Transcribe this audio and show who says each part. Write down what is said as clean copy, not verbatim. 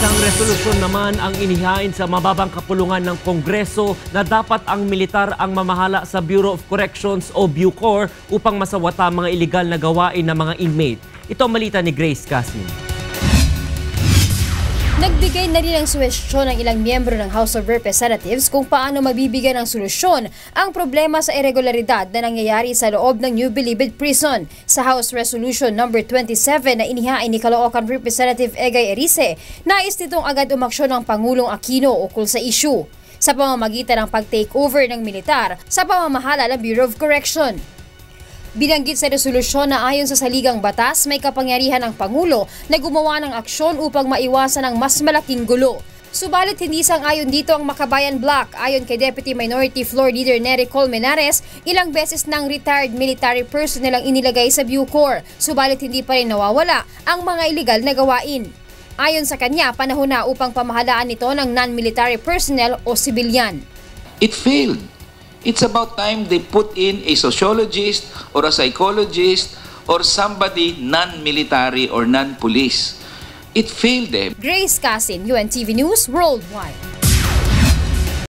Speaker 1: Isang resolusyon naman ang inihain sa mababang kapulungan ng Kongreso na dapat ang militar ang mamahala sa Bureau of Corrections o BUCOR upang masawata mga iligal na gawain ng mga inmate. Ito ang malita ni Grace Casin.
Speaker 2: Nagbigay na rin ng suwestyon ng ilang miyembro ng House of Representatives kung paano mabibigyan ng solusyon ang problema sa irregularidad na nangyayari sa loob ng New Bilibid Prison. Sa House Resolution No. 27 na inihain ni Caloocan Representative Egay Erice, nais nitong agad umaksyon ng Pangulong Aquino ukol sa issue sa pamamagitan ng pag-takeover ng militar sa pamamahala ng Bureau of Correction. Binanggit sa resolusyon na ayon sa saligang batas, may kapangyarihan ang Pangulo na gumawa ng aksyon upang maiwasan ang mas malaking gulo. Subalit hindi sang-ayon dito ang Makabayan Bloc. Ayon kay Deputy Minority Floor Leader Nery Colmenares, ilang beses ng retired military personnel ang inilagay sa BUCOR. Subalit hindi pa rin nawawala ang mga iligal na gawain. Ayon sa kanya, panahon na upang pamahalaan nito ng non-military personnel o sibilyan.
Speaker 3: It failed. It's about time they put in a sociologist or a psychologist or somebody non-military or non-police. It failed them.
Speaker 2: Grace Casin, UNTV News Worldwide.